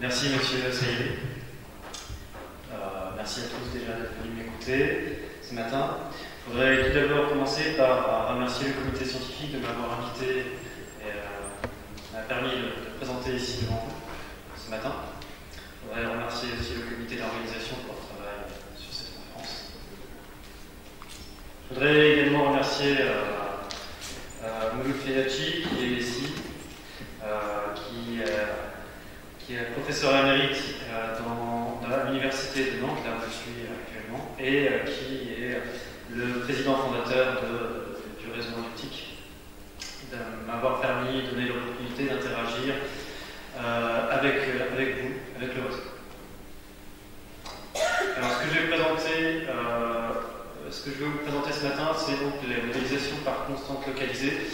Merci Monsieur Saïdé. Merci à tous déjà d'être venus m'écouter ce matin. Je voudrais tout d'abord commencer par remercier le comité scientifique de m'avoir invité et m'a permis de présenter ici devant vous ce matin. Je voudrais remercier aussi le comité d'organisation pour leur travail sur cette conférence. Je voudrais également remercier Mouloud Feyachi qui est ici, qui est professeur émérite dans l'université de Nantes, là où je suis actuellement, et qui est le président fondateur du réseau Nautique, de m'avoir permis, donné l'opportunité d'interagir avec vous, avec le réseau. Alors, ce que je vais vous présenter ce matin, c'est donc les modélisations par constante localisée,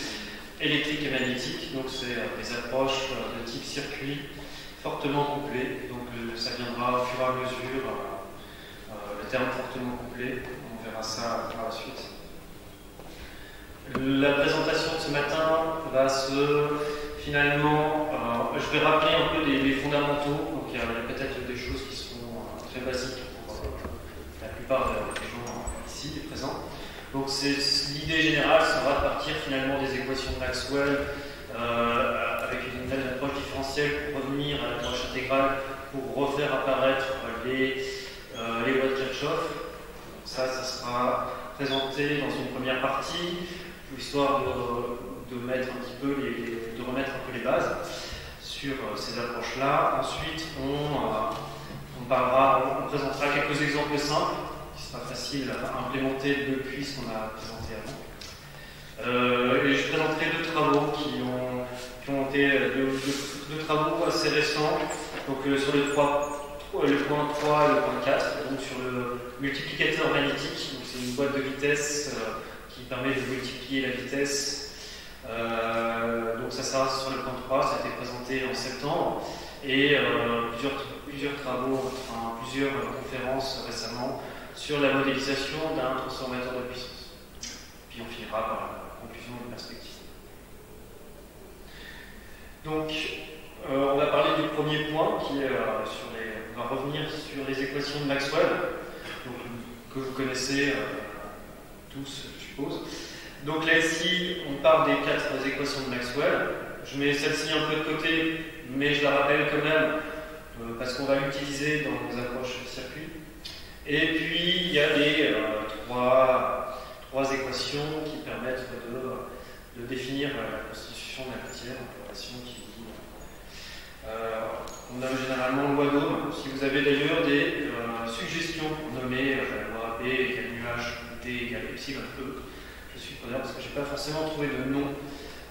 électrique et magnétique. Donc, c'est des approches de type circuit fortement couplé. Donc, ça viendra au fur et à mesure, le terme fortement couplé. On verra ça par la suite. La présentation de ce matin va finalement, je vais rappeler un peu les fondamentaux. Donc, il y a peut-être des choses qui sont très basiques pour la plupart des gens ici présents. Donc, l'idée générale sera de partir finalement des équations de Maxwell avec une nouvelle approche différentielle pour revenir à l'approche intégrale pour refaire apparaître les lois de Kirchhoff. Donc ça sera présenté dans une première partie, histoire de mettre un petit peu de remettre un peu les bases sur ces approches-là. Ensuite, on présentera quelques exemples simples qui sera facile à implémenter depuis ce qu'on a présenté avant. Et je présenterai deux travaux qui ont été deux travaux assez récents, donc sur le point 3 et le point 4, donc sur le multiplicateur magnétique. Donc c'est une boîte de vitesse qui permet de multiplier la vitesse. Donc ça sera sur le point 3, ça a été présenté en septembre, et plusieurs travaux, plusieurs conférences récemment sur la modélisation d'un transformateur de puissance. Puis on finira par la conclusion de perspective. Donc, on va parler du premier point qui est on va revenir sur les équations de Maxwell, donc, que vous connaissez tous, je suppose. Donc là ici, on parle des 4 équations de Maxwell. Je mets celle-ci un peu de côté, mais je la rappelle quand même parce qu'on va l'utiliser dans nos approches de circuit. Et puis il y a les trois équations qui permettent de définir la constitution de la matière, en relation qui dit. On nomme généralement loi d'Ohm. Si vous avez d'ailleurs des suggestions pour nommer la loi B égale nuage D égale epsilon E, je suis preneur parce que je n'ai pas forcément trouvé de nom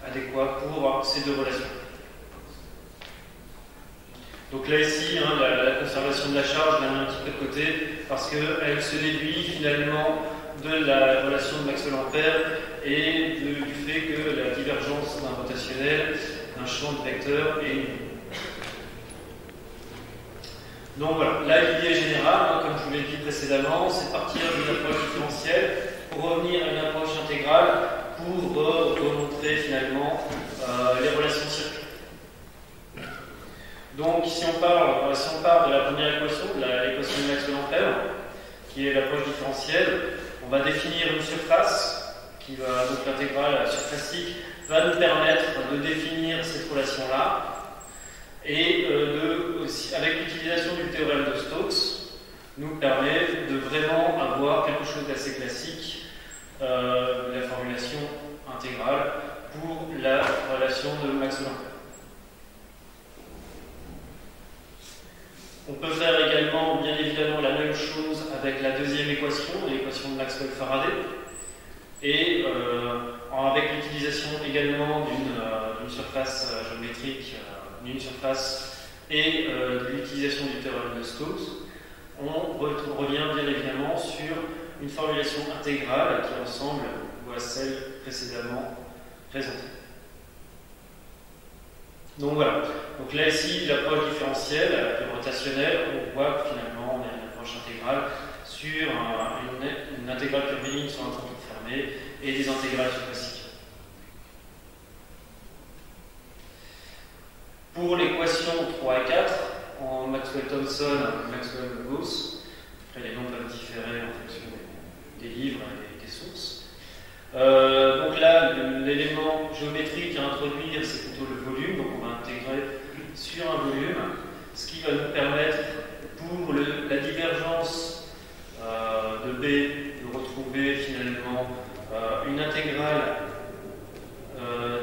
adéquat pour ces deux relations. Donc là ici, la conservation de la charge, je la mets un petit peu de côté parce qu'elle se déduit finalement de la relation de Maxwell-Ampère et du fait que la divergence d'un rotationnel, d'un champ de vecteur est nulle. Donc voilà, là l'idée générale, comme je vous l'ai dit précédemment, c'est de partir d'une approche différentielle pour revenir à une approche intégrale pour remontrer finalement les relations de circuit. Donc si on part de la première équation, de l'équation de Maxwell-Ampère, qui est l'approche différentielle, on va définir une surface, donc l'intégrale surfacique, va nous permettre de définir cette relation-là, et avec l'utilisation du théorème de Stokes, nous permet de vraiment avoir quelque chose d'assez classique, la formulation intégrale pour la relation de Maxwell-Ampère. On peut faire également, bien évidemment, la même chose avec la deuxième équation, l'équation de Maxwell-Faraday, et avec l'utilisation également d'une surface géométrique, d'une surface et de l'utilisation du théorème de Stokes, on revient bien évidemment sur une formulation intégrale qui ressemble à celle précédemment présentée. Donc voilà. Donc là ici, l'approche différentielle, la rotationnelle, on voit que finalement on a une approche intégrale sur une intégrale curviligne sur un contour fermé et des intégrales surfaciques. Pour l'équation 3 et 4, en Maxwell-Thompson, Maxwell-Gauss. Après, les noms peuvent différer en fonction des livres et des sources. Donc là, l'élément géométrique à introduire, c'est plutôt le volume. Donc on va intégrer sur un volume, ce qui va nous permettre, pour la divergence de B, de retrouver finalement une intégrale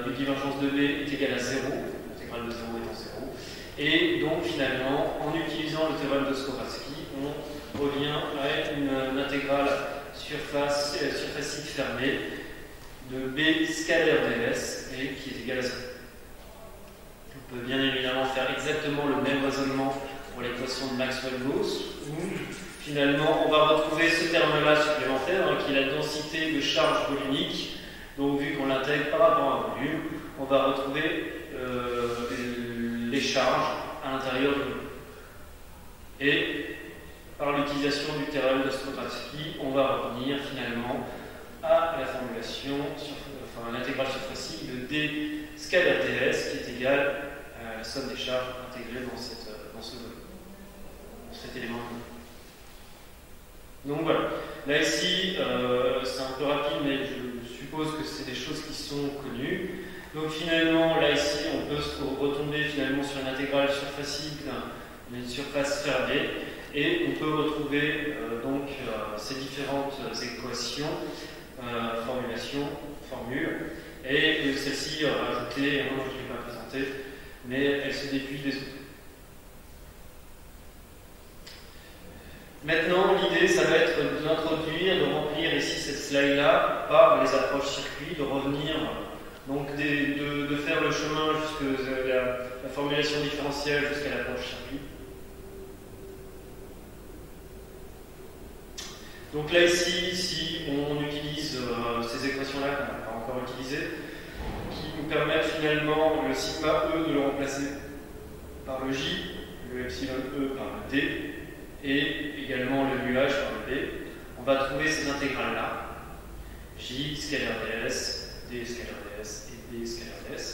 de divergence de B est égale à 0, l'intégrale de 0 étant 0, et donc finalement, en utilisant le théorème de Skorowski, on revient à une intégrale surfacique fermée de B scalaire ds et qui est égale à 0. On peut bien évidemment faire exactement le même raisonnement pour l'équation de Maxwell-Gauss, où finalement on va retrouver ce terme-là supplémentaire, qui est la densité de charge volumique. Donc vu qu'on l'intègre par rapport à un volume, on va retrouver les charges à l'intérieur du volume. Et par l'utilisation du théorème de Skorowski, on va revenir finalement à la formulation, l'intégrale surfacique de D scalaire ds qui est égale à la somme des charges intégrées dans ce volume, dans cet élément. Donc voilà. Là ici, c'est un peu rapide, mais je suppose que c'est des choses qui sont connues. Donc finalement, là ici, on peut retomber finalement sur une intégrale surfacique d'une surface fermée, et on peut retrouver donc ces différentes équations, formules, et celle-ci rajoutée, je ne l'ai pas présentée, mais elle se déduit des autres. Maintenant, l'idée, ça va être d'introduire, de remplir ici cette slide-là par les approches circuits, de revenir, donc de faire le chemin jusqu'à la formulation différentielle jusqu'à l'approche circuit. Donc là, ici, si on utilise ces équations-là qu'on n'a pas encore utilisées, qui nous permettent finalement le sigma E de le remplacer par le J, le epsilon E par le D, et également le nuage par le B, on va trouver ces intégrales-là, J scalaire ds, D scalaire ds et D scalaire ds.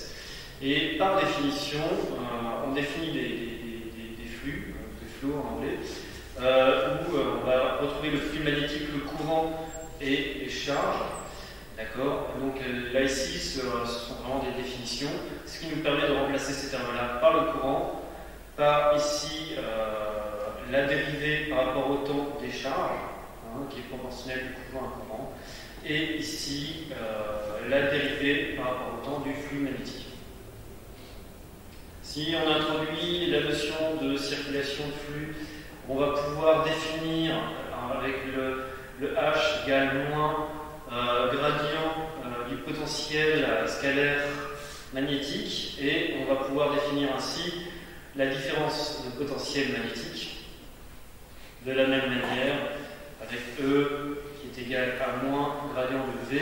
Et par définition, on définit des flux, des flows en anglais, où on va retrouver le flux magnétique, le courant et les charges. D'accord. Donc là ici, ce sont vraiment des définitions, ce qui nous permet de remplacer ces termes-là par le courant, par ici la dérivée par rapport au temps des charges, qui est proportionnelle du courant à un courant, et ici la dérivée par rapport au temps du flux magnétique. Si on introduit la notion de circulation de flux, on va pouvoir définir avec le H égale moins gradient du potentiel scalaire magnétique, et on va pouvoir définir ainsi la différence de potentiel magnétique de la même manière avec E qui est égal à moins gradient de V.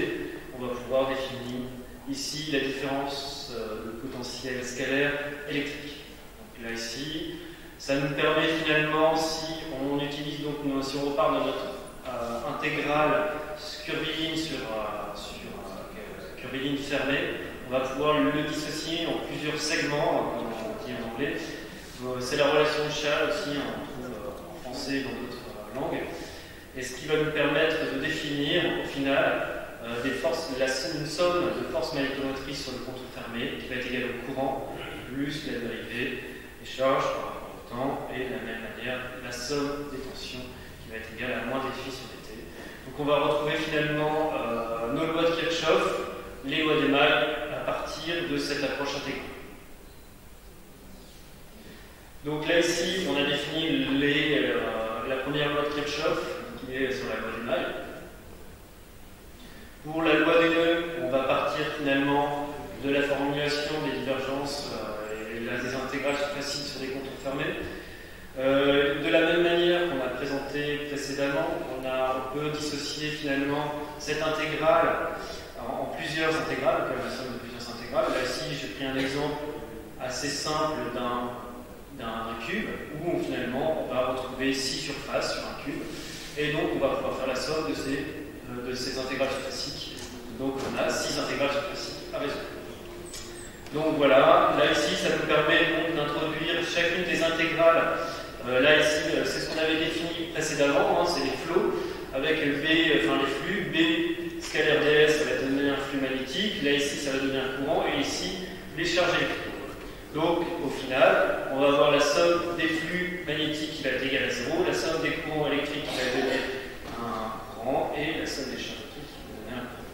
On va pouvoir définir ici la différence de potentiel scalaire électrique. Donc là ici, ça nous permet finalement, si on utilise donc, si on repart de notre intégrale curviligne sur curviligne fermée, on va pouvoir le dissocier en plusieurs segments, comme on dit en anglais. C'est la relation de Chasles aussi, on trouve en français et dans d'autres langues. Et ce qui va nous permettre de définir au final une somme de forces magnétomotrices sur le contour fermé qui va être égale au courant plus la dérivée des charges par rapport au temps, et de la même manière la somme des tensions qui va être égale à moins dφ sur dt. Donc on va retrouver finalement nos lois de Kirchhoff, les lois d'Émail, à partir de cette approche intégrale. Donc là ici, on a défini la première loi de Kirchhoff, qui est sur la loi d'Émail. Pour la loi des nœuds, on va partir finalement de la formulation des divergences et des intégrales surfaciques sur des contours fermés. De la même manière qu'on a présenté précédemment, on peut dissocier finalement cette intégrale en plusieurs intégrales, donc la somme de plusieurs intégrales. Là ici, j'ai pris un exemple assez simple d'un cube, où finalement on va retrouver 6 surfaces sur un cube, et donc on va pouvoir faire la somme de ces intégrales surfaciques. Donc on a 6 intégrales surfaciques à résoudre. Donc voilà, là ici ça nous permet d'introduire chacune des intégrales. Là ici c'est ce qu'on avait défini précédemment, hein, c'est les flots, avec B, enfin les flux, B scalaire ds ça va donner un flux magnétique, là ici ça va donner un courant, et ici les charges électriques. Donc au final, on va avoir la somme des flux magnétiques qui va être égale à 0, la somme des courants électriques qui va donner un courant, et la somme des charges électriques qui va donner un courant.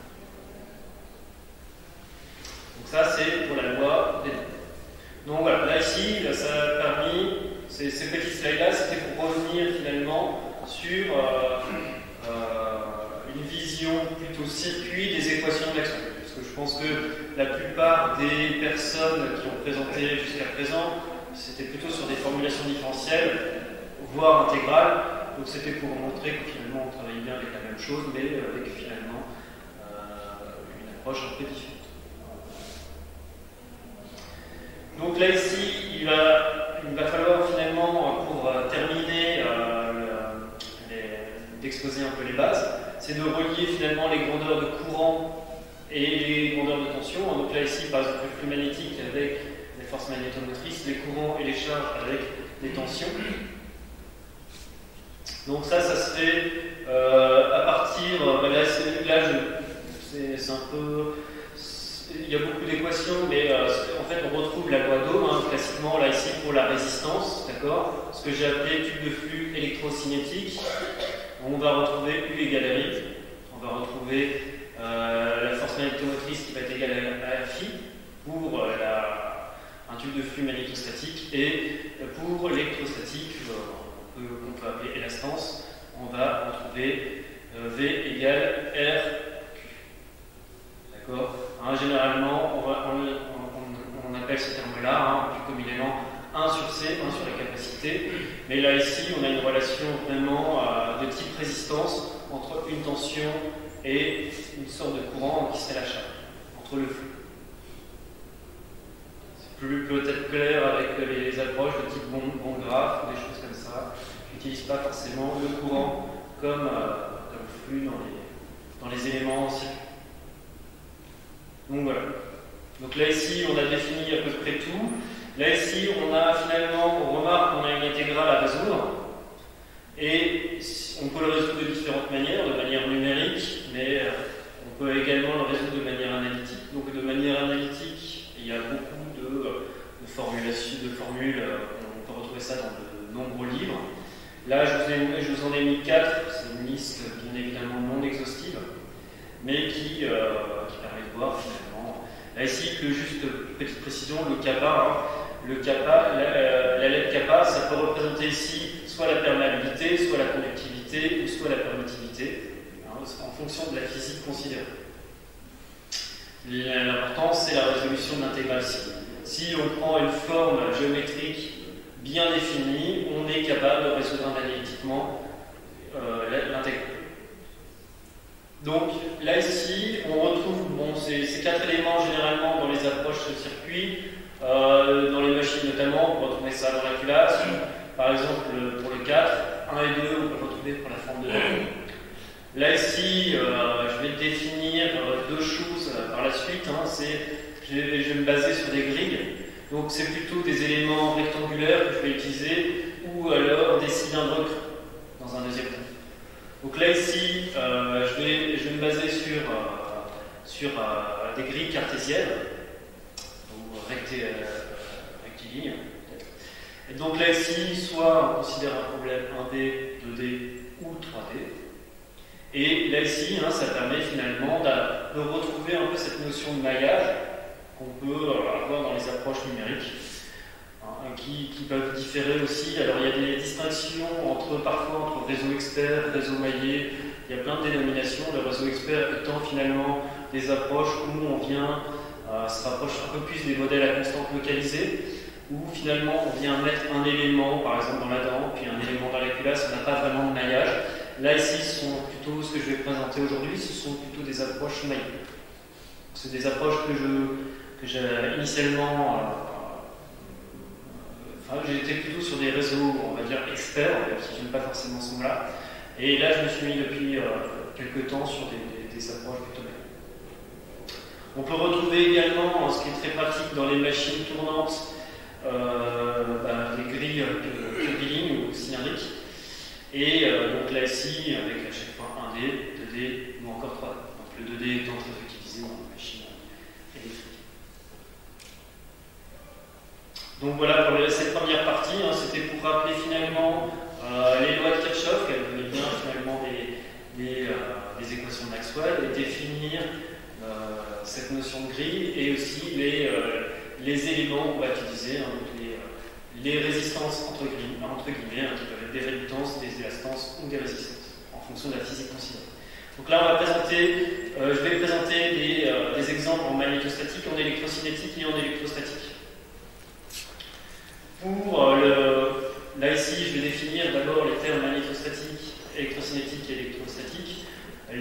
Donc ça c'est pour la loi des nombres. Donc voilà, là ici, là, ça a permis, ces petits slides-là, c'était pour revenir finalement sur une vision plutôt circuit des équations de Maxwell. Parce que je pense que la plupart des personnes qui ont présenté jusqu'à présent, c'était plutôt sur des formulations différentielles, voire intégrales. Donc c'était pour montrer que finalement on travaillait bien avec la même chose, mais avec finalement une approche un peu différente. Donc là ici, il va falloir finalement, pour terminer, d'exposer un peu les bases, c'est de relier finalement les grandeurs de courant et les grandeurs de tension. Donc là ici, par exemple, le flux magnétique avec les forces magnétomotrices, les courants et les charges avec les tensions. Donc ça se fait à partir, c'est un peu... Il y a beaucoup d'équations, mais en fait on retrouve la loi d'Ohm, hein, classiquement là ici pour la résistance, d'accord, ce que j'ai appelé tube de flux électrocinétique. On va retrouver U égale à I, on va retrouver la force magnétomotrice qui va être égale à Fi pour un tube de flux magnétostatique, et pour l'électrostatique, qu'on peut appeler élastance, on va retrouver V égale RQ. D'accord. Hein, généralement, on appelle ce terme-là, hein, plus communément 1 sur C, 1 sur la capacité. Mais là, ici, on a une relation vraiment de type résistance entre une tension et une sorte de courant qui serait la charge, entre le flux. C'est peut-être clair avec les approches de type bon graphe, des choses comme ça. Je n'utilise pas forcément le courant comme flux dans les éléments anciens. Donc voilà. Donc là ici on a défini à peu près tout. Là ici on remarque qu'on a une intégrale à résoudre. Et on peut le résoudre de différentes manières, de manière numérique, mais on peut également le résoudre de manière analytique. Donc de manière analytique, il y a beaucoup de formules, on peut retrouver ça dans de nombreux livres. Là je vous en ai mis 4, c'est une liste bien évidemment non exhaustive, mais qui permet de voir finalement. Là ici, juste petite précision, le kappa, la lettre kappa, ça peut représenter ici soit la perméabilité, soit la conductivité, ou soit la permittivité, hein, en fonction de la physique considérée. L'important, c'est la résolution de l'intégrale ci. Si on prend une forme géométrique bien définie, on est capable de résoudre analytiquement l'intégrale. Donc là ici, on retrouve ces 4 éléments généralement dans les approches de circuit, dans les machines notamment, on peut retrouver ça dans la culasse. Par exemple, pour le 4, 1 et 2, on peut le retrouver pour la forme de l'atome. Là ici, je vais définir 2 choses par la suite. Hein, je vais me baser sur des grilles. Donc c'est plutôt des éléments rectangulaires que je vais utiliser, ou alors des cylindres creux dans un deuxième temps. Donc là ici, je vais me baser sur des grilles cartésiennes, ou rectilignes. Et donc là ici, soit on considère un problème 1D, 2D ou 3D. Et là ici, hein, ça permet finalement de retrouver un peu cette notion de maillage qu'on peut avoir dans les approches numériques, hein, qui peuvent différer aussi. Alors il y a des distinctions parfois entre réseau expert, réseau maillé. Il y a plein de dénominations. Le réseau expert étant finalement des approches où on vient se rapproche un peu plus des modèles à constante localisée, où finalement on vient mettre un élément, par exemple dans la dent, puis un élément dans la culasse, on n'a pas vraiment de maillage. Là ici, ce sont plutôt ce que je vais présenter aujourd'hui, ce sont plutôt des approches maillées. C'est des approches que j'ai initialement... j'étais plutôt sur des réseaux, on va dire, experts, même si je n'aime pas forcément ce mot-là. Et là, je me suis mis depuis quelques temps sur des approches plutôt maillées. On peut retrouver également, ce qui est très pratique dans les machines tournantes, des grilles curviligne ou cylindriques. Et donc là ici, avec à chaque fois 1D, 2D ou encore 3D. Donc le 2D étant très utilisé dans les machines électriques. Donc voilà pour cette première partie, c'était pour rappeler finalement les lois de Kirchhoff, qu'elles venaient bien finalement des équations de Maxwell, et définir cette notion de grille et aussi les éléments qu'on va utiliser, les résistances entre guillemets, qui peuvent être des réluctances, des élastances ou des résistances, en fonction de la physique considérée. Donc là, je vais présenter des exemples en magnétostatique, en électrocinétique et en électrostatique. Là ici, je vais définir d'abord les termes magnétostatique, électrocinétique et électrostatique.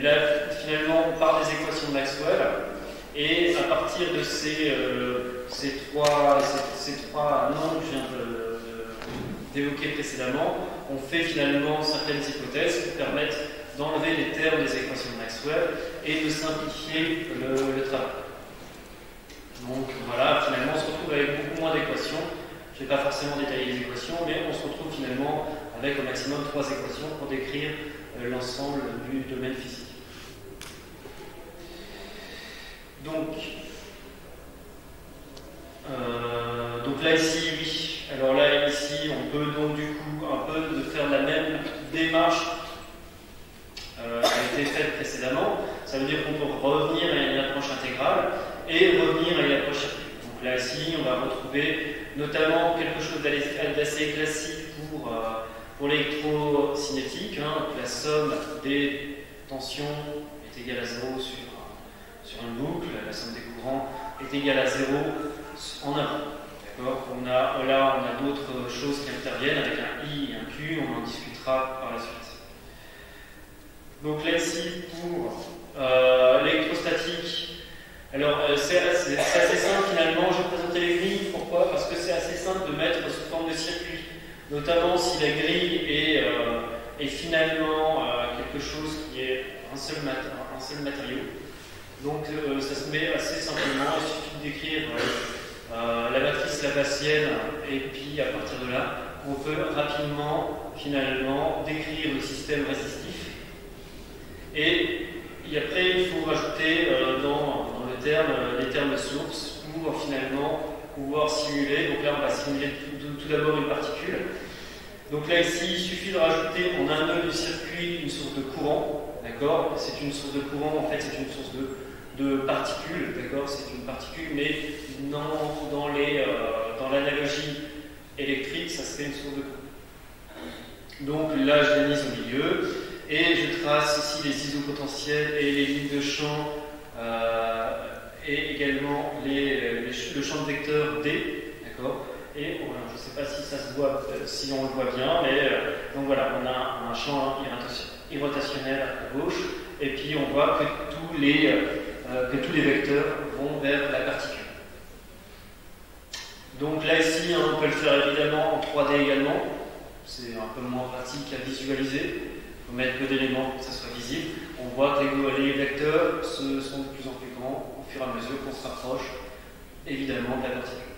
Là, finalement, on part des équations de Maxwell, et à partir de ces trois noms que je viens d'évoquer précédemment, on fait finalement certaines hypothèses qui permettent d'enlever les termes des équations de Maxwell et de simplifier le travail. Donc voilà, finalement, on se retrouve avec beaucoup moins d'équations. Je ne vais pas forcément détailler les équations, mais on se retrouve finalement avec au maximum 3 équations pour décrire l'ensemble du domaine physique. Donc là ici, oui. Alors là ici, on peut donc du coup un peu faire la même démarche qui a été faite précédemment. Ça veut dire qu'on peut revenir à une approche intégrale et revenir à une approche circuit. Donc là ici, on va retrouver notamment quelque chose d'assez classique pour l'électrocinétique. La somme des tensions est égale à 0 sur une boucle, la somme des courants est égale à 0 en avant. D'accord ? On a d'autres choses qui interviennent avec un I et un Q, on en discutera par la suite. Donc là ici, pour l'électrostatique, alors c'est assez simple finalement, je vais présenter les grilles. Pourquoi ? Parce que c'est assez simple de mettre sous forme de circuit, notamment si la grille est finalement quelque chose qui est un seul matériau. Donc ça se met assez simplement, il suffit d'écrire la matrice laplacienne et puis à partir de là, on peut rapidement finalement décrire le système résistif. Et après, il faut rajouter dans les termes sources pour finalement pouvoir simuler. Donc là, on va simuler tout d'abord une particule. Donc là, ici, il suffit de rajouter en un nœud du circuit une source de courant. D'accord ? C'est une source de courant, en fait, c'est une source de particules. D'accord ? C'est une particule, mais dans l'analogie électrique, ça serait une source de courant. Donc là, je l'ai mise au milieu. Et je trace ici les isopotentiels et les lignes de champ et également le champ de vecteur D. D'accord ? Et voilà, je ne sais pas si ça se voit, si on le voit bien, mais donc voilà, on a un champ irrotationnel à gauche, et puis on voit que tous les vecteurs vont vers la particule. Donc là ici, on peut le faire évidemment en 3D également, c'est un peu moins pratique à visualiser. Il faut mettre peu d'éléments pour que ça soit visible. On voit que les vecteurs sont de plus en plus grands au fur et à mesure qu'on se rapproche évidemment de la particule.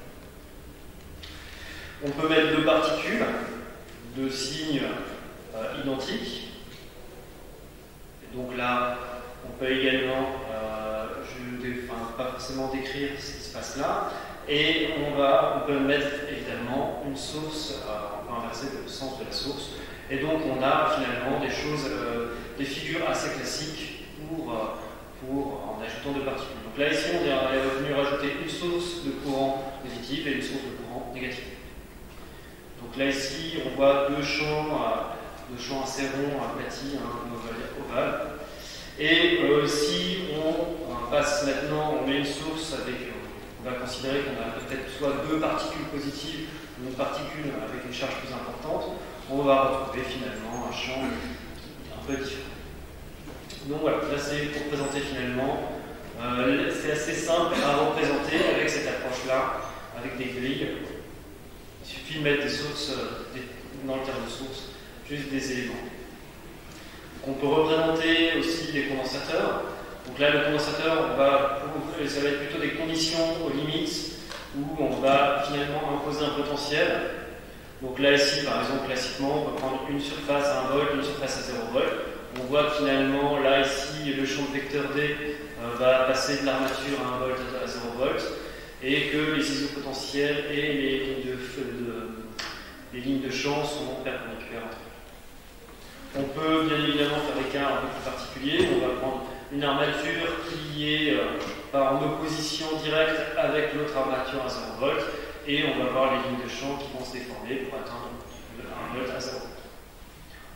On peut mettre 2 particules de signes identiques. Et donc là, on peut également, je ne vais pas forcément décrire ce qui se passe là. Et on peut mettre évidemment une source, on peut inverser le sens de la source. Et donc on a finalement des figures assez classiques en ajoutant 2 particules. Donc là ici on est venu rajouter une source de courant positif et une source de courant négatif. Donc là ici on voit 2 champs assez ronds, aplatis, ovales. Et si on passe maintenant, on met une source on va considérer qu'on a peut-être soit 2 particules positives ou une particule avec une charge plus importante, on va retrouver finalement un champ un peu différent. Donc voilà, là c'est pour présenter finalement, c'est assez simple à représenter avec cette approche-là, avec des grilles. Il suffit de mettre des sources, dans le terme de source, juste des éléments. Donc on peut représenter aussi des condensateurs. Donc là, le condensateur, ça va être plutôt des conditions aux limites où on va finalement imposer un potentiel. Donc là, ici, par exemple, classiquement, on peut prendre une surface à 1 volt, une surface à 0 volt. On voit que finalement, là, ici, le champ de vecteur D va passer de l'armature à 1 volt à 0 volt, et que les isopotentiels et les lignes de champ sont perpendiculaires entre eux. On peut bien évidemment faire des cas un peu plus particuliers. On va prendre une armature qui est en opposition directe avec l'autre armature à 0 volt, et on va voir les lignes de champ qui vont se déformer pour atteindre 1 volt à 0 volt.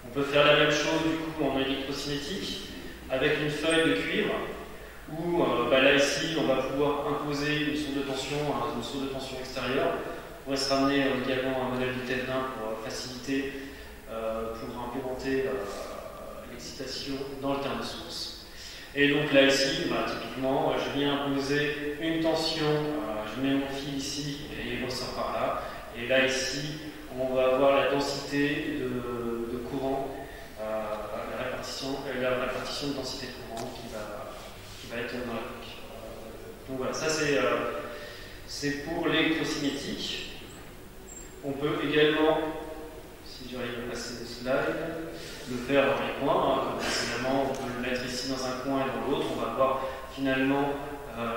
On peut faire la même chose du coup en électrocinétique avec une feuille de cuivre où là ici on va pouvoir imposer une source de tension extérieure. On va se ramener également à un modèle du TED1 pour faciliter, pour implémenter l'excitation dans le terme de source. Et donc là ici, typiquement, je viens imposer une tension, je mets mon fil ici et il ressort par là. Et là ici, on va avoir la densité de courant, la répartition de densité de courant qui va être dans la coque. Donc voilà, ça c'est pour l'électrocinétique. On peut également, si j'arrive à passer le slide, le faire dans les coins. Comme précédemment, on peut le mettre ici dans un coin et dans l'autre. On va voir finalement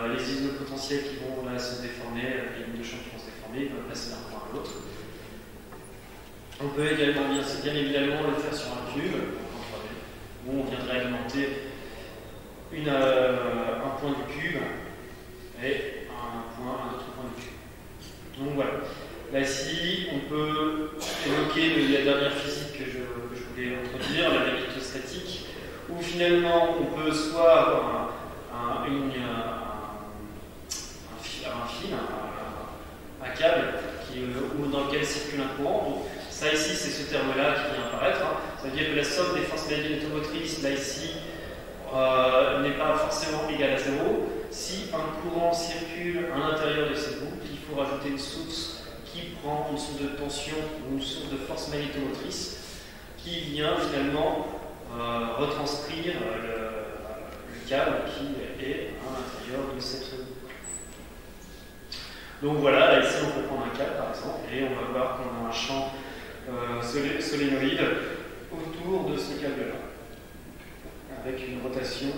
les isopotentiels qui vont là se déformer, les lignes de champ qui vont se déformer, ils vont passer d'un coin à l'autre. On peut également, bien évidemment, le faire sur un cube, où on viendrait alimenter un point du cube et un autre point du cube. Donc voilà. Là, ici, on peut évoquer la dernière physique que je voulais introduire, la magnétostatique, où finalement on peut soit avoir un câble dans lequel circule un courant. Donc, ça ici, c'est ce terme-là qui vient apparaître. Ça veut dire que la somme des forces magnétomotrices, là ici, n'est pas forcément égale à 0. Si un courant circule à l'intérieur de cette boucle, il faut rajouter une source qui prend une source de tension ou une source de force magnétomotrice qui vient finalement retranscrire le câble qui est à l'intérieur de cette boucle. Donc voilà, là ici on peut prendre un câble par exemple et on va voir qu'on a un champ solénoïde autour de ce câble-là, avec une rotation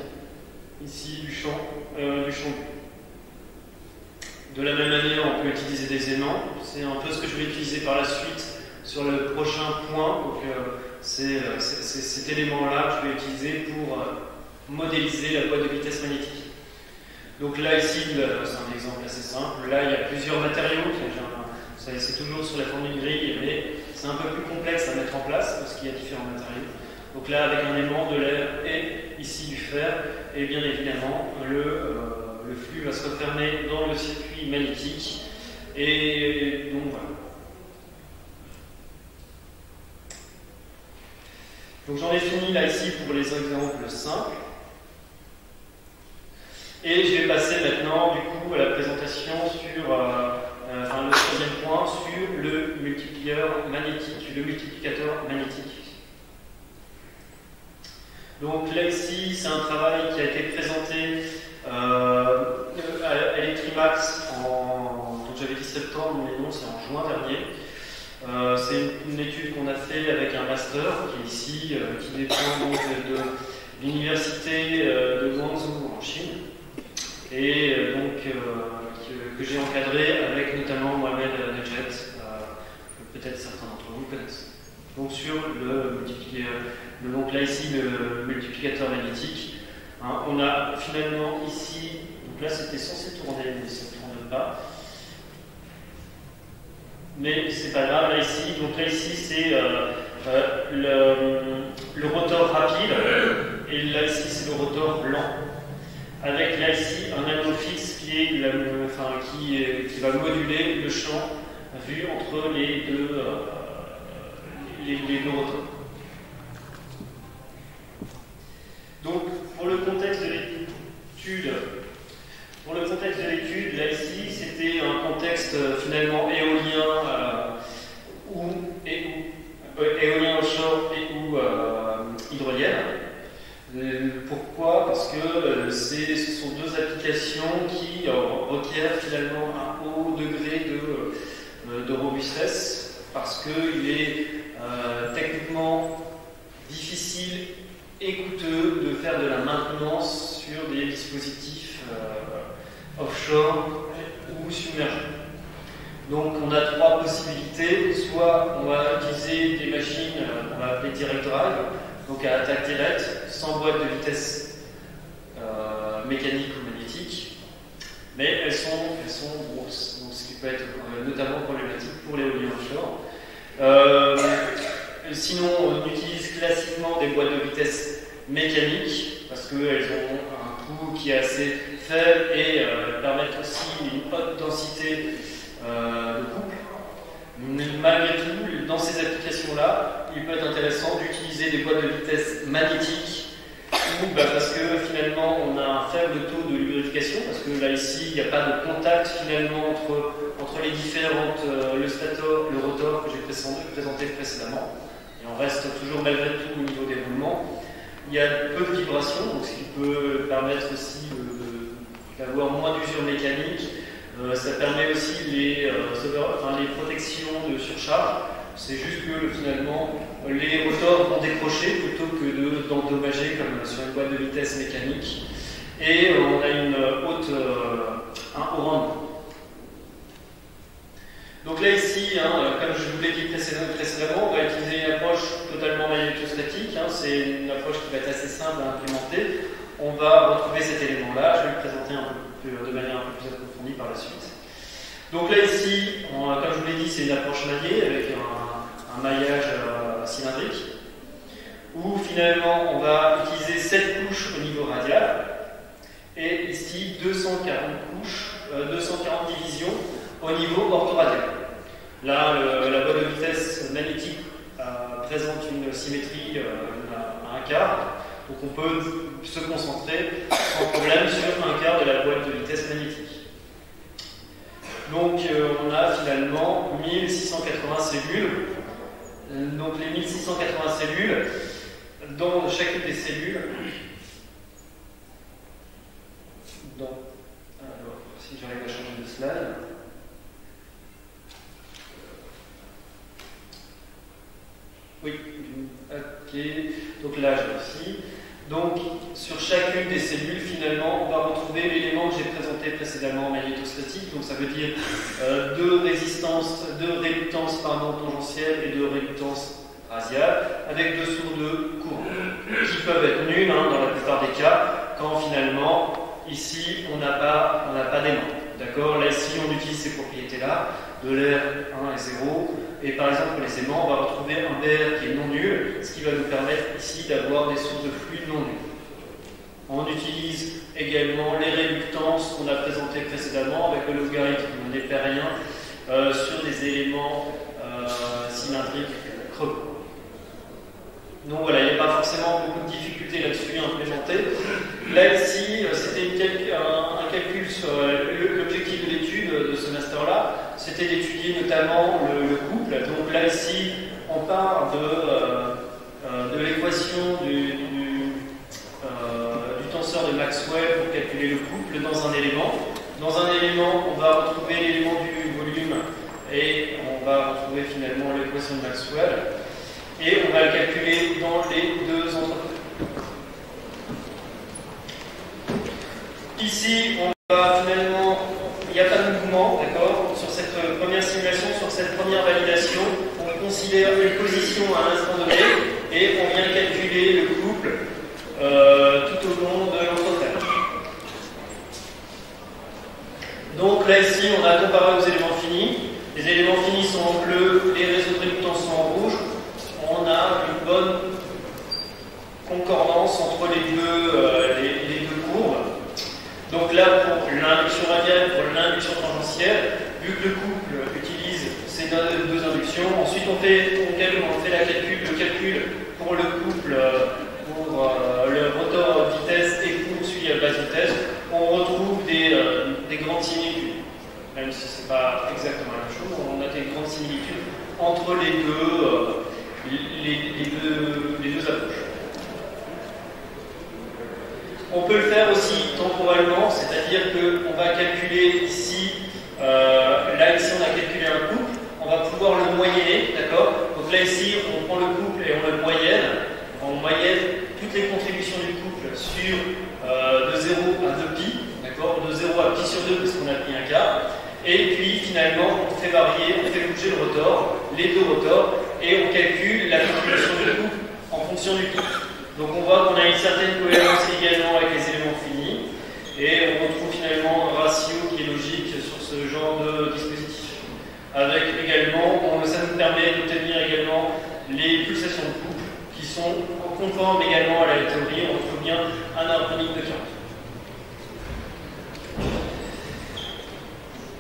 ici du champ. De la même manière, on peut utiliser des aimants. C'est un peu ce que je vais utiliser par la suite sur le prochain point. Donc, c'est cet élément-là que je vais utiliser pour modéliser la boîte de vitesse magnétique. Donc là, ici, c'est un exemple assez simple. Là, il y a plusieurs matériaux. C'est toujours sur la forme d'une grille, mais c'est un peu plus complexe à mettre en place parce qu'il y a différents matériaux. Donc là, avec un aimant, de l'air et ici du fer, et bien évidemment, le flux va se refermer dans le circuit magnétique. Et donc voilà. Donc j'en ai fini là ici pour les exemples simples. Et je vais passer maintenant du coup à la présentation sur le troisième point sur le multiplicateur magnétique. Donc là ici, c'est un travail qui a été présenté à Electrimax donc j'avais dit septembre, mais non, c'est en juin dernier. C'est une étude qu'on a fait avec un master qui est ici, qui dépend donc de l'université de Guangzhou en Chine, et que j'ai encadré avec notamment Mohamed Nedjet, que peut-être certains d'entre vous connaissent. Donc sur le multiplicateur, donc là ici le multiplicateur magnétique, on a finalement ici, donc là c'était censé tourner, mais ça ne tourne pas. Mais c'est pas grave, là ici, donc là ici c'est le rotor rapide, et là ici c'est le rotor lent, avec là ici un anneau fixe qui va moduler le champ vu entre les deux rotors. Donc pour le contexte de l'étude, là ici c'était un contexte finalement éolien éolien offshore et ou hydrolienne. Pourquoi? Parce que ce sont deux applications qui requièrent finalement un haut degré de robustesse, parce qu'il est techniquement difficile et coûteux de faire de la maintenance sur des dispositifs offshore ou submergés. Donc on a trois possibilités. Soit on va utiliser des machines qu'on va appeler direct drive, donc à attaque directe, sans boîte de vitesse mécanique ou magnétique, mais elles sont grosses, donc ce qui peut être notamment problématique pour l'éolien offshore. Sinon, on utilise classiquement des boîtes de vitesse mécaniques parce qu'elles ont un coût qui est assez faible et permettent aussi une haute densité de couple. Mais malgré tout, dans ces applications-là, il peut être intéressant d'utiliser des boîtes de vitesse magnétiques parce que finalement on a un faible taux de lubrification, parce que là ici il n'y a pas de contact finalement entre les différentes, le stator, le rotor que j'ai présenté précédemment, et on reste toujours malgré tout au niveau des roulements. Il y a peu de vibrations, donc ce qui peut permettre aussi d'avoir moins d'usure mécanique. Ça permet aussi les protections de surcharge. C'est juste que finalement les rotors vont décrocher plutôt que d'endommager comme sur une boîte de vitesse mécanique. Et on a un haut rendement. Donc là ici, comme je vous l'ai dit précédemment, on va utiliser une approche totalement magnétostatique. C'est une approche qui va être assez simple à implémenter. On va retrouver cet élément-là. Je vais le présenter de manière un peu plus approfondie par la suite. Donc là ici, comme je vous l'ai dit, c'est une approche maillée avec un maillage cylindrique, où finalement on va utiliser 7 couches au niveau radial, et ici 240 couches, 240 divisions au niveau orthoradial. Là, la boîte de vitesse magnétique présente une symétrie à un quart, donc on peut se concentrer sans problème sur un quart de la boîte de vitesse magnétique. Donc on a finalement 1680 cellules. Donc les 1680 cellules, dans chacune des cellules, alors si j'arrive à changer de slide, oui, ok, donc là j'ai aussi. Donc, sur chacune des cellules, finalement, on va retrouver l'élément que j'ai présenté précédemment en magnétostatique. Donc, ça veut dire deux réluctances tangentielles et deux réluctances radiales, avec deux sources de courant, qui peuvent être nulles dans la plupart des cas, quand finalement, ici, on n'a pas d'aimant. D'accord? Là, ici, on utilise ces propriétés-là, de l'air 1 et 0. Et par exemple, pour les aimants, on va retrouver un BR qui est non nul, ce qui va nous permettre ici d'avoir des sources de fluide non nulles. On utilise également les réluctances qu'on a présentées précédemment avec le logarithme népérien sur des éléments cylindriques creux. Donc voilà, il n'y a pas forcément beaucoup de difficultés là-dessus à implémenter. Là, ici, c'était un calcul sur l'objectif de l'étude de ce master-là, c'était d'étudier notamment le couple. Donc là, ici, on part de l'équation du tenseur de Maxwell pour calculer le couple dans un élément. Dans un élément, on va retrouver l'élément du volume et on va retrouver finalement l'équation de Maxwell. Et on va le calculer dans les deux entrepôts. Ici, on va finalement, il n'y a pas de mouvement, d'accord, sur cette première simulation, sur cette première validation, on considère une position à un instant donné et on vient calculer le couple tout au long de l'entretien. Donc là, ici, on a comparé aux éléments finis. Les éléments finis sont en bleu, les réseaux de réluctance sont en rouge. On a une bonne concordance entre les deux courbes. Donc là, pour l'induction radiale, pour l'induction tangentielle, vu que le couple utilise ces deux inductions, ensuite on fait le calcul pour le couple, pour le rotor vitesse et poursuivi à basse vitesse, on retrouve des grandes similitudes. Même si ce n'est pas exactement la même chose, on a des grandes similitudes entre les deux approches. On peut le faire aussi temporellement, c'est-à-dire qu'on va calculer ici, là ici on a calculé un couple, on va pouvoir le moyenner, d'accord? Donc là ici on prend le couple et on le moyenne, on moyenne toutes les contributions du couple sur de 0 à 2pi, d'accord? De 0 à pi sur 2 parce qu'on a pris un quart, et puis finalement on fait varier, on fait bouger le rotor, les deux rotors, et on calcule la contribution du couple en fonction du pi. Donc on voit qu'on a une certaine cohérence également avec les éléments finis, et on retrouve finalement un ratio qui est logique sur ce genre de dispositif. Avec également, ça nous permet d'obtenir également les pulsations de couple qui sont conformes également à la théorie, on retrouve bien un harmonique de 40.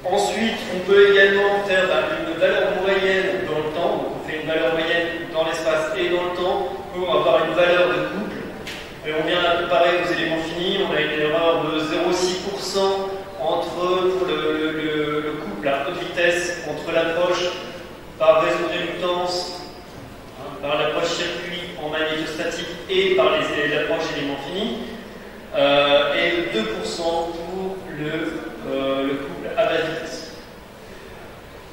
Ensuite, on peut également faire une valeur moyenne dans le temps, donc on fait une valeur moyenne dans l'espace et dans le temps pour avoir une valeur de couple. Et on vient la comparer aux éléments finis, on a une erreur de 0,6% entre pour le couple à haute vitesse entre l'approche par réseau de réductance, par l'approche circuit en magnétostatique et par l'approche éléments finis, et de 2% pour le couple à basse vitesse.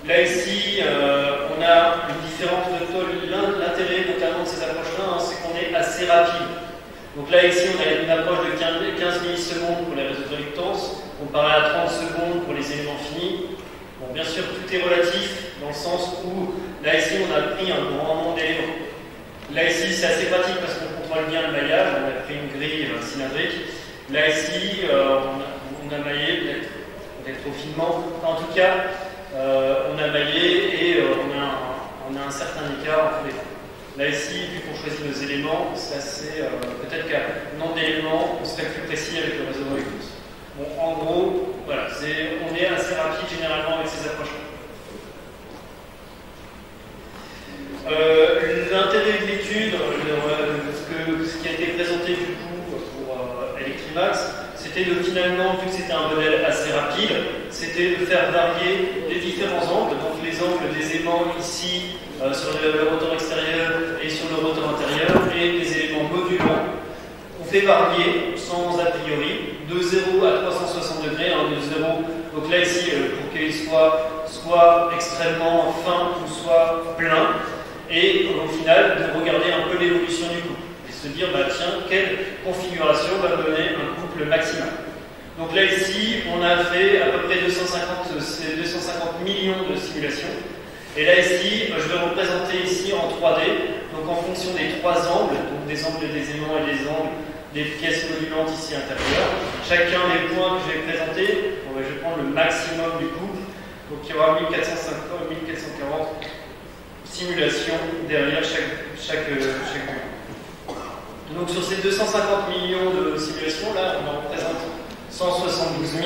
Là ici, on a une différence de taux. L'intérêt notamment de ces approches-là, c'est qu'on est assez rapide. Donc là ici, on a une approche de 15 millisecondes pour les réseaux de réductance, comparé à 30 secondes pour les éléments finis. Bon, bien sûr, tout est relatif, dans le sens où, là ici, on a pris un grand nombre d'éléments. Là ici, c'est assez pratique parce qu'on contrôle bien le maillage, on a pris une grille cylindrique. Là ici, on a maillé, peut-être trop finement. En tout cas, on a maillé et on a un certain écart entre les deux. Là ici, vu qu'on choisit nos éléments, c'est assez. Peut-être qu'à nombre d'éléments, on serait plus précis avec le réseau de réductance. Bon, en gros, voilà, on est assez rapide généralement avec ces approches-là. L'intérêt de l'étude, ce qui a été présenté du coup pour Electrimax, c'était finalement, vu que c'était un modèle assez rapide, c'était de faire varier les différents angles, donc les angles des aimants ici sur le rotor extérieur et sur le rotor intérieur, et les éléments modulants. On fait varier sans a priori, de 0 à 360 degrés, de 0, donc là ici, pour qu'il soit extrêmement fin ou soit plein, et au final, de regarder un peu l'évolution du couple, et se dire, bah tiens, quelle configuration va donner un couple maximal. Donc là ici, on a fait à peu près 250 millions de simulations. Et là ici, je vais représenter ici en 3D, donc en fonction des trois angles, donc des angles des aimants et des angles des pièces modulantes ici intérieures. Chacun des points que je vais présenter, je vais prendre le maximum du couple, donc il y aura 1450, 1440 simulations derrière chaque point. Donc sur ces 250 millions de simulations, là on en représente 172 000.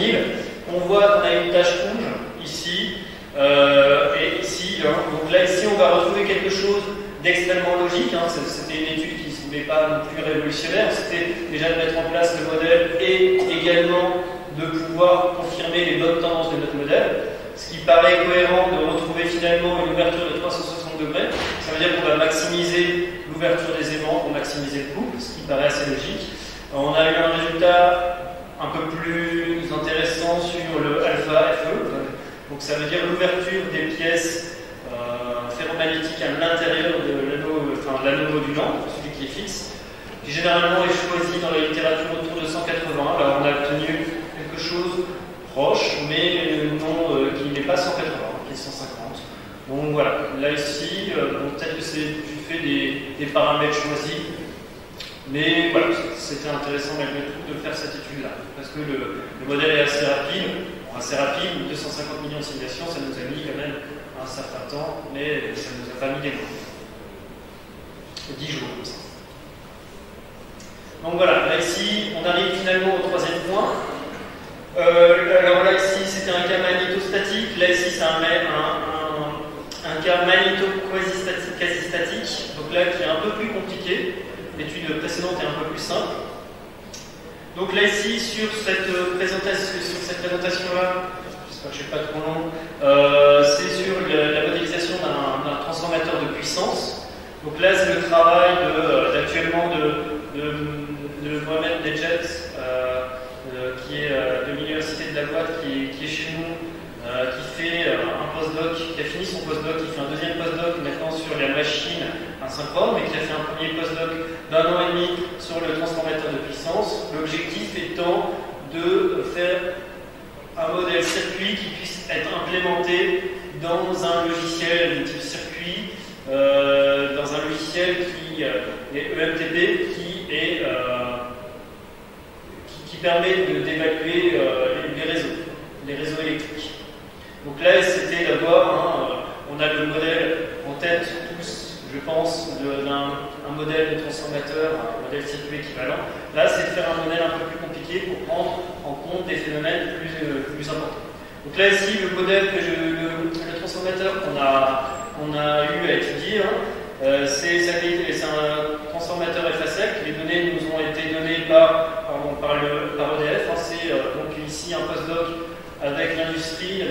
On voit qu'on a une tache rouge ici et ici. Donc là ici on va retrouver quelque chose d'extrêmement logique. C'était une étude qui ne voulait pas non plus révolutionnaire. C'était déjà de mettre en place le modèle et également de pouvoir confirmer les bonnes tendances de notre modèle. Ce qui paraît cohérent de retrouver finalement une ouverture de 360 degrés. Ça veut dire qu'on va maximiser l'ouverture des aimants pour maximiser le couple, ce qui paraît assez logique. On a eu un résultat un peu plus intéressant sur le alpha FE. Donc ça veut dire l'ouverture des pièces ferromagnétiques à l'intérieur de l'anneau modulant, celui qui est fixe, qui généralement est choisi dans la littérature autour de 180. Alors on a obtenu quelque chose proche, mais non, qui n'est pas 180, qui est 150. Donc voilà, là ici, peut-être que c'est du fait des paramètres choisis, mais voilà, c'était intéressant malgré tout de faire cette étude-là, parce que le modèle est assez rapide, 250 millions de simulations, ça nous a mis quand même un certain temps, mais ça ne nous a pas mis des mois. 10 jours comme ça. Donc voilà, là ici, on arrive finalement au troisième point. Alors là ici c'était un cas magnétostatique, là ici c'est un cas magnéto-quasi-statique, quasi-statique, donc là qui est un peu plus compliqué, l'étude précédente est un peu plus simple. Donc là ici sur cette présentation-là, j'espère que je ne suis pas trop long, c'est sur la modélisation d'un transformateur de puissance. Donc là c'est le travail actuellement de Mohamed Nedjet qui est de l'université de la boîte, qui est chez nous, qui fait un postdoc, qui a fini son postdoc, qui fait un deuxième postdoc maintenant sur la machine asynchrone, mais qui a fait un premier postdoc d'1 an et demi sur le transformateur de puissance. L'objectif étant de faire un modèle circuit qui puisse être implémenté dans un logiciel de type circuit, dans un logiciel qui est EMTP, qui permet d'évaluer les réseaux électriques. Donc là, c'était d'abord, on a le modèle en tête tous, je pense, d'un modèle de transformateur, un modèle circuit équivalent. Là, c'est de faire un modèle un peu plus compliqué pour prendre en compte des phénomènes plus importants. Donc là, ici, le modèle le transformateur qu'on a eu à étudier, c'est un transformateur FASEC. Les données nous ont été données par EDF. C'est donc ici un postdoc avec l'industrie,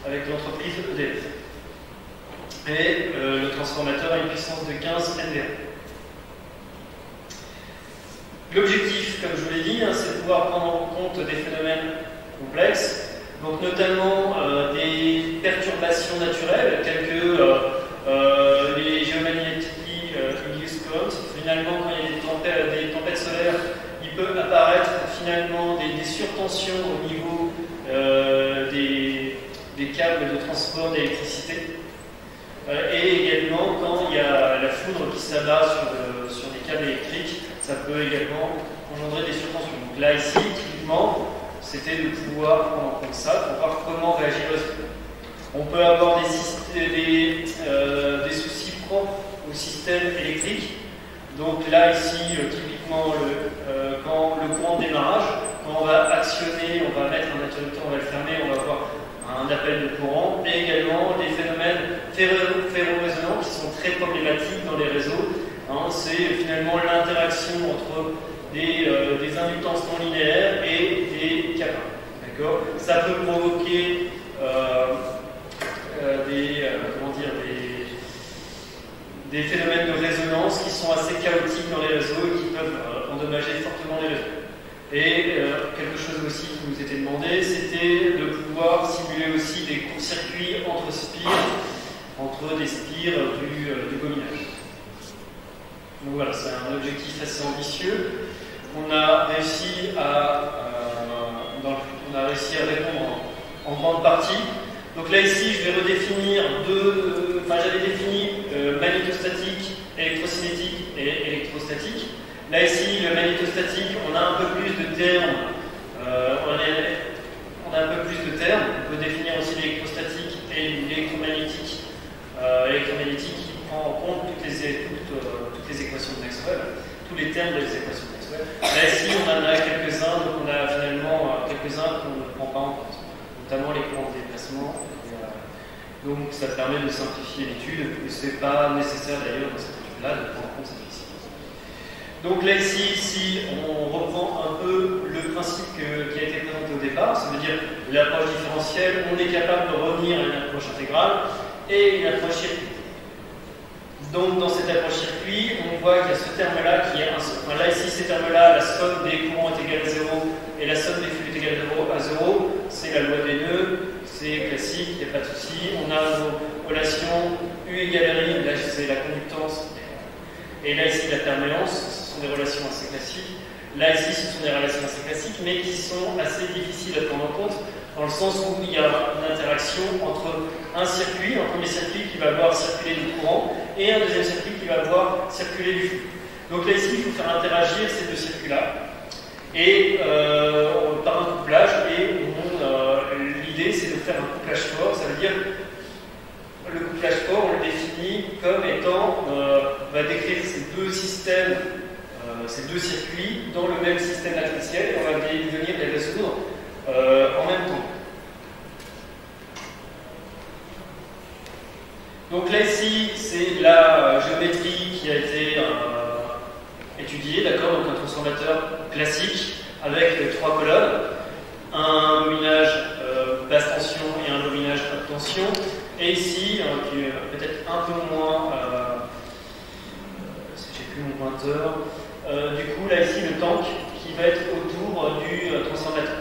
avec l'entreprise EDF. Et le transformateur a une puissance de 15 NVA. L'objectif, comme je vous l'ai dit, c'est de pouvoir prendre en compte des phénomènes complexes, donc notamment des perturbations naturelles, telles que les géomagnétiques induced currents. Finalement, quand il y a des tempêtes solaires, il peut apparaître finalement des surtensions au niveau des câbles de transport d'électricité. Et également, quand il y a la foudre qui s'abat sur des câbles électriques, ça peut également engendrer des surtensions. Donc là, ici, typiquement, c'était de pouvoir prendre en compte ça pour voir comment réagir le système. On peut avoir des soucis propres au système électrique. Donc là, ici, typiquement, quand le courant de démarrage, quand on va actionner, on va mettre un interrupteur, on va le fermer, on va avoir un appel de courant, et également des phénomènes ferro-résonants qui sont très problématiques dans les réseaux. C'est finalement l'interaction entre des inductances non linéaires et des capas. D'accord ? Ça peut provoquer des phénomènes de résonance qui sont assez chaotiques dans les réseaux et qui peuvent endommager fortement les réseaux. Et quelque chose aussi qui nous était demandé, c'était de pouvoir simuler aussi des courts-circuits entre spires, entre des spires du gominage. Donc voilà, c'est un objectif assez ambitieux. On a réussi à répondre en grande partie. Donc là ici, je vais redéfinir j'avais défini magnétostatique, électrocinétique et électrostatique. Là ici, le magnétostatique, on a un peu plus de termes. On peut définir aussi l'électrostatique et l'électromagnétique. L'électromagnétique qui prend en compte toutes les équations de Maxwell, tous les termes des équations de Maxwell. Là ici, on en a quelques-uns, donc on a finalement quelques-uns qu'on ne prend pas en compte, notamment les courants de déplacement. Donc ça permet de simplifier l'étude, et ce n'est pas nécessaire d'ailleurs dans cette étude-là de prendre en compte cette flexibilité. Donc là ici, si on reprend un peu le principe qui a été présenté au départ, ça veut dire l'approche différentielle, on est capable de revenir à une approche intégrale et une approche circuit. Donc dans cette approche circuit, on voit qu'il y a ce terme-là qui est un seul. Là ici, ces termes-là, la somme des courants est égale à 0 et la somme des flux est égale à 0, c'est la loi des nœuds, c'est classique, il n'y a pas de souci. On a nos relations U égale R, là c'est la conductance, et là ici la perméance, ce sont des relations assez classiques. Là ici, ce sont des relations assez classiques, mais qui sont assez difficiles à prendre en compte, dans le sens où il y a une interaction entre un circuit, un premier circuit qui va voir circuler du courant, et un deuxième circuit qui va voir circuler du flux. Donc là ici, il faut faire interagir ces deux circuits-là, et par un couplage, et l'idée c'est de faire un couplage fort, ça veut dire le couplage fort, on le définit comme étant, on va décrire ces deux systèmes, ces deux circuits dans le même système matriciel, et on va venir les résoudre en même temps. Donc là ici, c'est la géométrie qui a été étudiée, d'accord, donc un transformateur classique avec 3 colonnes, un bobinage basse tension et un bobinage haute tension, et ici, qui est peut-être un peu moins, si j'ai plus mon pointeur, du coup là ici le tank qui va être autour autour du transformateur.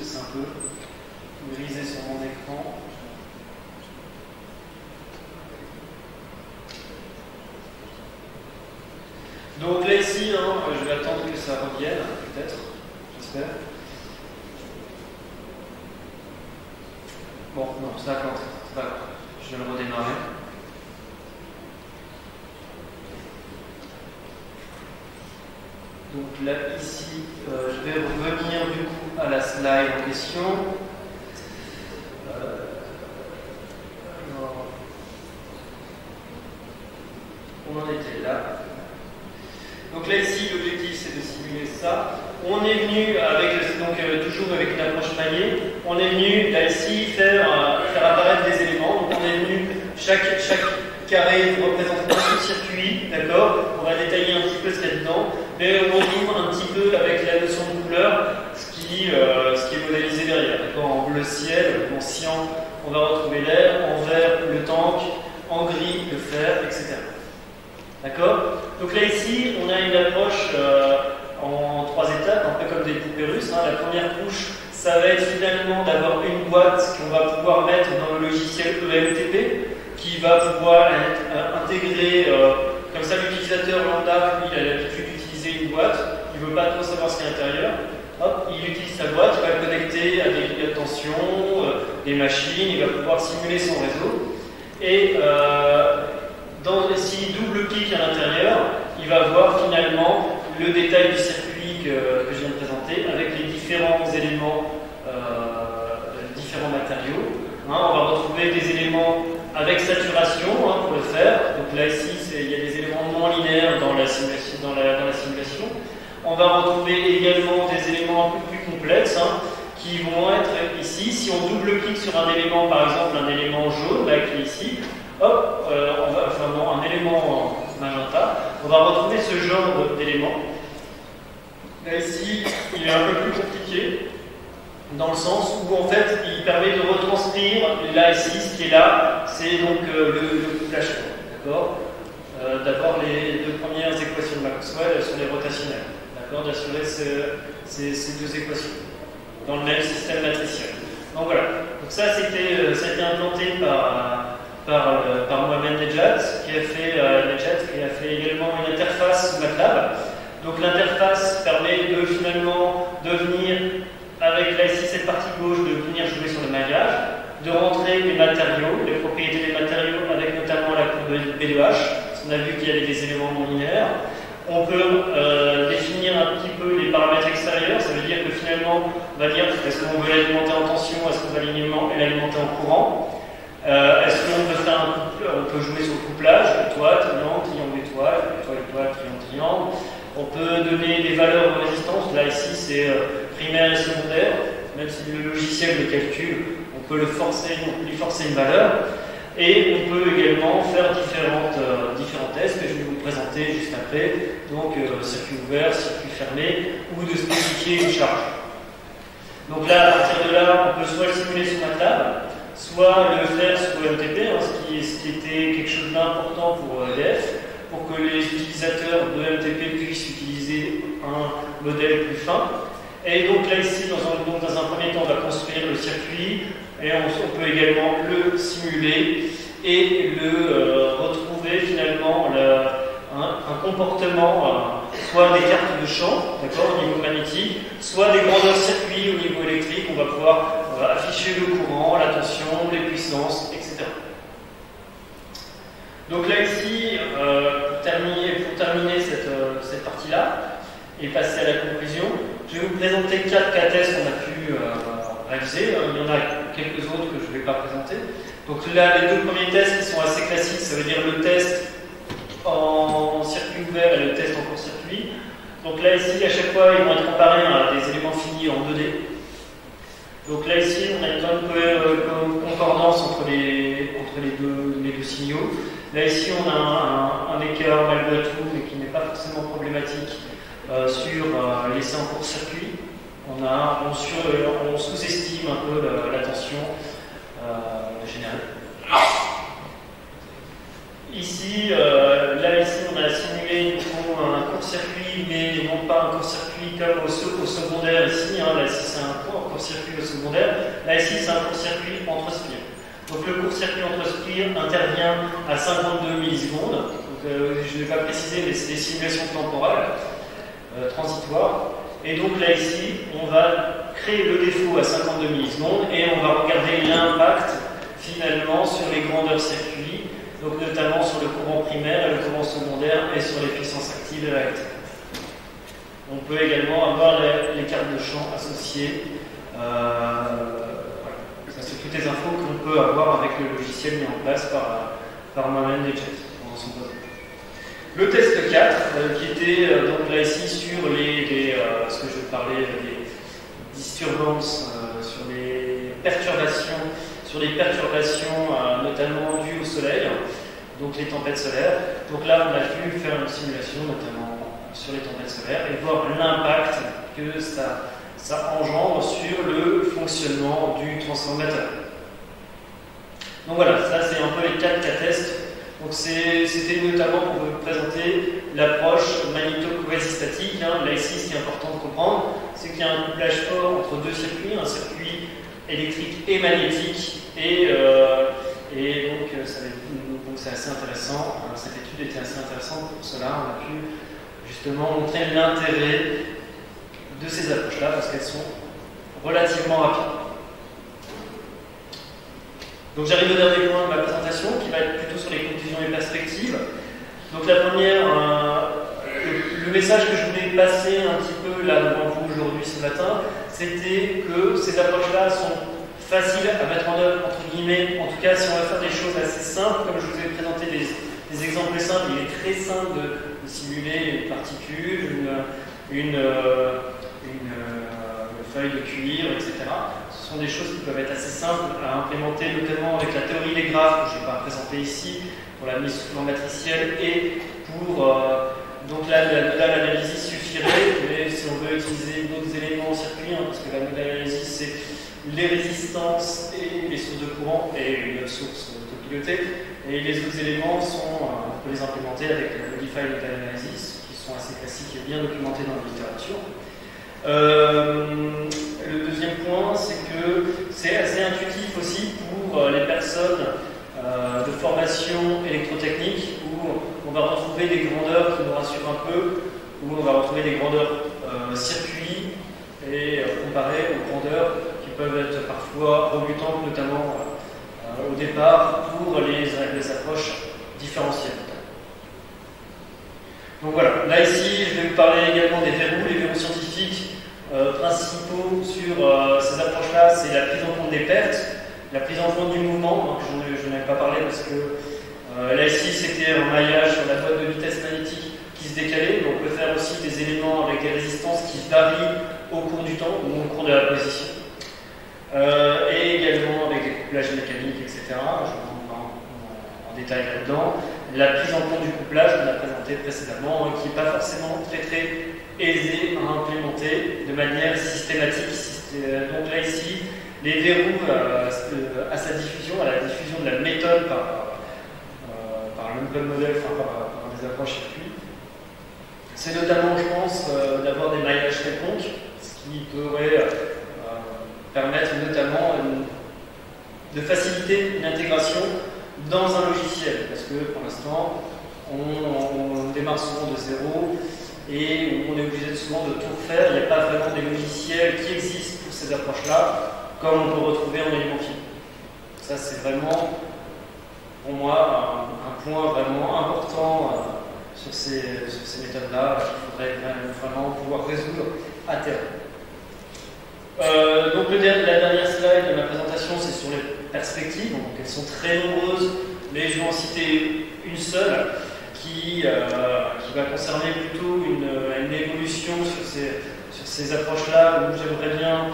C'est un peu grisé sur mon écran. Donc là ici, je vais attendre que ça revienne, peut-être, j'espère. Bon, non, ça a planté, c'est pas grave, je vais le redémarrer. Donc là, ici, je vais revenir du coup à la slide en question. Alors, on en était là. Donc là, ici, l'objectif, c'est de simuler ça. On est venu, toujours avec une approche maillée, on est venu, là, ici, faire apparaître des éléments. Donc on est venu, chaque carré représente un circuit, d'accord? On va détailler un petit peu ce qu'il y a dedans, mais on ouvre un petit peu avec la notion de couleur, ce qui est modélisé derrière. En bleu ciel, en cyan, on va retrouver l'air, en vert, le tank, en gris, le fer, etc. D'accord? Donc là, ici, on a une approche en 3 étapes, un peu comme des poupées russes. La première couche, ça va être finalement d'avoir une boîte qu'on va pouvoir mettre dans le logiciel EMTP, qui va pouvoir être intégré, comme ça l'utilisateur lambda, lui, il a l'habitude d'utiliser une boîte, il ne veut pas trop savoir ce qu'il y a à l'intérieur, hop, il utilise sa boîte, il va le connecter à des lignes de tension, des machines, il va pouvoir simuler son réseau, et s'il double-clique à l'intérieur, il va voir finalement le détail du circuit que je viens de présenter, avec les différents éléments, différents matériaux. On va retrouver des éléments avec saturation pour le faire. Donc là, ici, il y a des éléments non linéaires dans la simulation. On va retrouver également des éléments un peu plus complexes qui vont être ici. Si on double-clique sur un élément, par exemple un élément jaune, là, qui est ici, hop, un élément magenta, on va retrouver ce genre d'éléments. Là, ici, il est un peu plus compliqué, dans le sens où en fait il permet de retranscrire là ici, ce qui est là, c'est donc le couplage, d'accord, d'avoir les 2 premières équations de Maxwell sur les rotationnels, d'accord, d'assurer ces 2 équations dans le même système matriciel. Donc voilà, donc ça a été implanté par Mohamed Nejat, qui a fait également une interface sous MATLAB. Donc l'interface permet de finalement devenir, avec là ici cette partie gauche, de venir jouer sur le maillage, de rentrer les matériaux, les propriétés des matériaux, avec notamment la courbe B de H, parce qu'on a vu qu'il y avait des éléments non linéaires. On peut définir un petit peu les paramètres extérieurs, ça veut dire que finalement, on va dire, est-ce qu'on veut l'alimenter en tension, est-ce qu'on va l'alimenter en courant, est-ce qu'on peut faire on peut jouer sur le couplage, étoile, triangle, étoile, triangle, triangle. On peut donner des valeurs de résistance, là ici c'est primaire et secondaire, même si le logiciel le calcule, on peut lui forcer une valeur. Et on peut également faire différents tests que je vais vous présenter juste après, donc circuit ouvert, circuit fermé, ou de spécifier une charge. Donc là, à partir de là, on peut soit le simuler sur MATLAB, soit le faire sur EMTP, ce qui était quelque chose d'important pour EDF, pour que les utilisateurs de EMTP puissent utiliser un modèle plus fin. Et donc là ici, dans un premier temps, on va construire le circuit, et on peut également le simuler et le retrouver finalement un comportement, soit des cartes de champ, d'accord, au niveau magnétique, soit des grandeurs circuits au niveau électrique. On va pouvoir afficher le courant, la tension, les puissances, etc. Donc là ici, pour terminer cette partie-là et passer à la conclusion, je vais vous présenter 4 cas tests qu'on a pu réaliser. Il y en a quelques autres que je ne vais pas présenter. Donc là, les 2 premiers tests qui sont assez classiques, ça veut dire le test en circuit ouvert et le test en court-circuit. Donc là ici, à chaque fois, ils vont être comparés à des éléments finis en 2D. Donc là ici, on a une bonne concordance entre les deux signaux. Là ici, on a un écart malgré tout, mais qui n'est pas forcément problématique sur l'essai en court-circuit. on sous-estime un peu la tension générale. Ici, on a simulé un court-circuit, mais non pas un court-circuit comme au secondaire ici. Là, ici, c'est un court-circuit au secondaire. Là, ici, c'est un court-circuit entre spires. Donc, le court-circuit entre spires intervient à 52 millisecondes. Donc, je ne vais pas préciser, mais c'est des simulations temporelles transitoires. Et donc, là, ici, on va créer le défaut à 52 millisecondes et on va regarder l'impact finalement sur les grandeurs circuits. Donc notamment sur le courant primaire et le courant secondaire et sur les puissances actives et réactives. On peut également avoir les cartes de champ associées. Voilà. Ça, c'est toutes les infos qu'on peut avoir avec le logiciel mis en place par Mohamed Nedjet dans son projet. Le test 4, qui était donc là ici sur ce que je parlais, des disturbances, sur les perturbations notamment dues au soleil, donc les tempêtes solaires. Donc là, on a pu faire une simulation notamment sur les tempêtes solaires et voir l'impact que ça engendre sur le fonctionnement du transformateur. Donc voilà, ça c'est un peu les 4 cas tests. Donc c'était notamment pour vous présenter l'approche magnéto-quasi-statique. Là ici, ce qui est important de comprendre, c'est qu'il y a un couplage fort entre deux circuits, un circuit électrique et magnétique, et donc c'est assez intéressant. Cette étude était assez intéressante pour cela. On a pu justement montrer l'intérêt de ces approches-là parce qu'elles sont relativement rapides. Donc j'arrive au dernier point de ma présentation qui va être plutôt sur les conclusions et perspectives. Donc la première, le message que je voulais passer un petit peu là devant vous aujourd'hui ce matin, c'était que ces approches-là sont faciles à mettre en œuvre, entre guillemets. En tout cas, si on va faire des choses assez simples, comme je vous ai présenté des exemples simples, il est très simple de simuler une particule, une feuille de cuivre, etc. Ce sont des choses qui peuvent être assez simples à implémenter, notamment avec la théorie des graphes, que je ne vais pas présenter ici, pour la mise sous forme matricielle, et pour... donc là, l'analyse suffirait, mais si on veut utiliser d'autres éléments en circuit, parce que la modèle-analyse, c'est les résistances et les sources de courant et une source autopilotée, et les autres éléments on peut les implémenter avec le Modify Local Analysis, qui sont assez classiques et bien documentés dans la littérature. Le deuxième point, c'est que c'est assez intuitif aussi pour les personnes de formation électrotechnique où on va retrouver des grandeurs qui nous rassurent un peu, où on va retrouver des grandeurs circuits et comparées aux grandeurs qui peuvent être parfois rebutantes, notamment au départ pour les approches différentielles. Donc voilà, là ici je vais vous parler également des verrous, les verrous scientifiques principaux sur ces approches-là, c'est la prise en compte des pertes, la prise en compte du mouvement, donc je n'en ai pas parlé parce que là ici c'était un maillage sur la boîte de vitesse magnétique qui se décalait, mais on peut faire aussi des éléments avec des résistances qui varient au cours du temps ou au cours de la position. Et également avec des couplages mécaniques, etc. Je rentre en détail là-dedans. La prise en compte du couplage qu'on a présenté précédemment, qui n'est pas forcément très aisée à implémenter de manière systématique. Donc là ici, les verrous à sa diffusion, à la diffusion de la méthode par l'open model, par des approches circuits, c'est notamment, je pense, d'avoir des maillages quelconques, ce qui pourrait permettre notamment de faciliter une intégration dans un logiciel, parce que pour l'instant, on démarre souvent de zéro et on est obligé souvent de tout refaire. Il n'y a pas vraiment des logiciels qui existent pour ces approches-là, comme on peut retrouver en élément fini. Ça, c'est vraiment, pour moi, un point vraiment important sur ces méthodes-là qu'il faudrait vraiment pouvoir résoudre à terme. Donc la dernière slide de ma présentation, c'est sur les perspectives. Donc elles sont très nombreuses, mais je vais en citer une seule qui va concerner plutôt une évolution sur ces approches-là, où j'aimerais bien,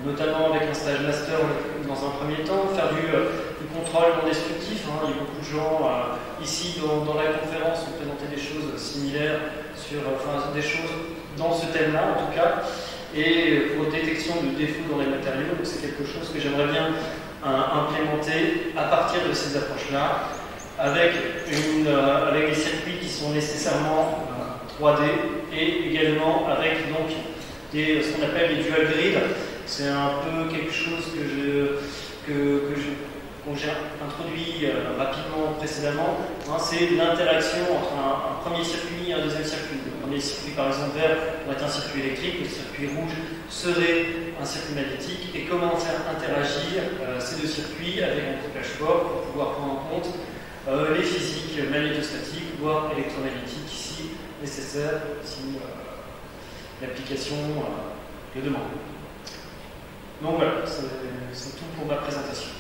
notamment avec un stage master dans un premier temps, faire du contrôle non destructif. Il y a beaucoup de gens ici dans la conférence qui ont présenté des choses similaires, des choses dans ce thème-là en tout cas. et pour détection de défauts dans les matériaux. C'est quelque chose que j'aimerais bien implémenter à partir de ces approches-là, avec des circuits qui sont nécessairement 3D et également avec donc ce qu'on appelle les dual grid. C'est un peu quelque chose que j'ai introduit rapidement précédemment. C'est l'interaction entre un premier circuit et un deuxième circuit. Le premier circuit, par exemple, vert, pourrait être un circuit électrique, le circuit rouge serait un circuit magnétique, et comment faire interagir ces deux circuits avec un couplage fort pour pouvoir prendre en compte les physiques magnétostatiques, voire électromagnétiques, ici nécessaires si l'application le demande. Donc voilà, c'est tout pour ma présentation.